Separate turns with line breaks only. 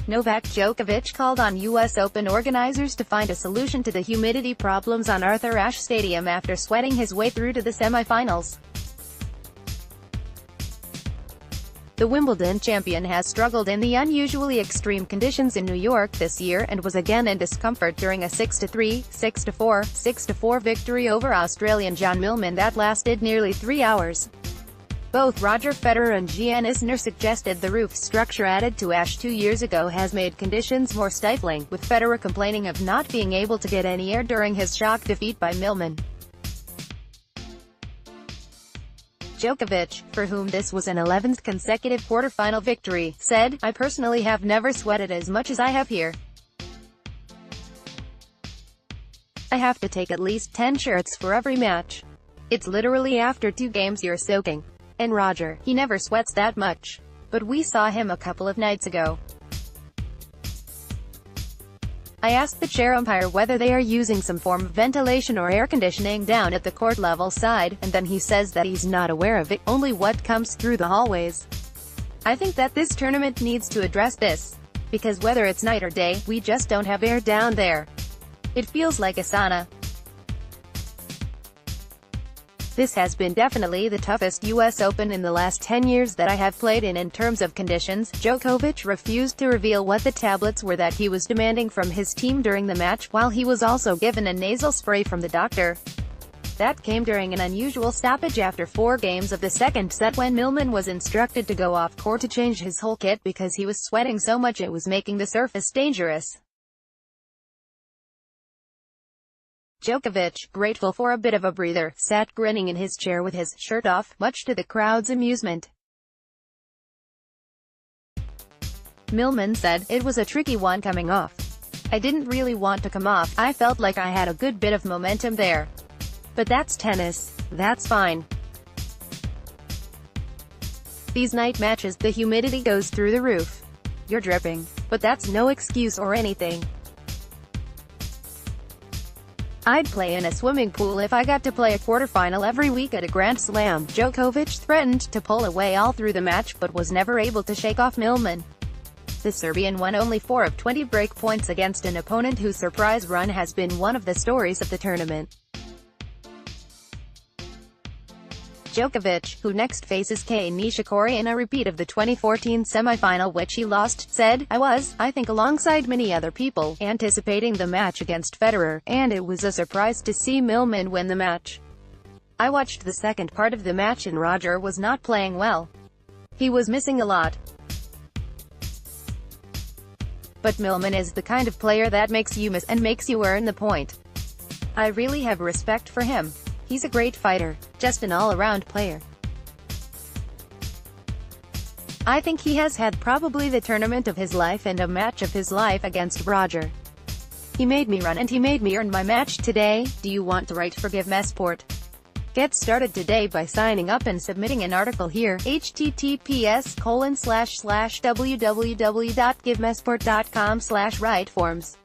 Novak Djokovic called on U.S. Open organizers to find a solution to the humidity problems on Arthur Ashe Stadium after sweating his way through to the semifinals. The Wimbledon champion has struggled in the unusually extreme conditions in New York this year and was again in discomfort during a 6-3, 6-4, 6-4 victory over Australian John Millman that lasted nearly 3 hours. Both Roger Federer and Isner suggested the roof structure added to Ashe 2 years ago has made conditions more stifling, with Federer complaining of not being able to get any air during his shock defeat by Millman. Djokovic, for whom this was an 11th consecutive quarterfinal victory, said, "I personally have never sweated as much as I have here. I have to take at least 10 shirts for every match. It's literally after 2 games you're soaking." And Roger, he never sweats that much. But we saw him a couple of nights ago. I asked the chair umpire whether they are using some form of ventilation or air conditioning down at the court level side, and then he says that he's not aware of it, only what comes through the hallways. I think that this tournament needs to address this. Because whether it's night or day, we just don't have air down there. It feels like a sauna. This has been definitely the toughest U.S. Open in the last 10 years that I have played in terms of conditions. Djokovic refused to reveal what the tablets were that he was demanding from his team during the match, while he was also given a nasal spray from the doctor. That came during an unusual stoppage after 4 games of the second set when Millman was instructed to go off court to change his whole kit because he was sweating so much it was making the surface dangerous. Djokovic, grateful for a bit of a breather, sat grinning in his chair with his shirt off, much to the crowd's amusement. Millman said, "It was a tricky one coming off. I didn't really want to come off. I felt like I had a good bit of momentum there. But that's tennis. That's fine. These night matches, the humidity goes through the roof. You're dripping. But that's no excuse or anything. I'd play in a swimming pool if I got to play a quarterfinal every week at a Grand Slam." Djokovic threatened to pull away all through the match but was never able to shake off Millman. The Serbian won only 4 of 20 break points against an opponent whose surprise run has been one of the stories of the tournament. Djokovic, who next faces Kei Nishikori in a repeat of the 2014 semifinal which he lost, said, I think alongside many other people, anticipating the match against Federer, and it was a surprise to see Millman win the match. I watched the second part of the match and Roger was not playing well. He was missing a lot. But Millman is the kind of player that makes you miss and makes you earn the point. I really have respect for him. He's a great fighter, just an all-around player. I think he has had probably the tournament of his life and a match of his life against Roger. He made me run and he made me earn my match today. Do you want to write for Give Mesport? Get started today by signing up and submitting an article here. https://www.givemesport.com/write forms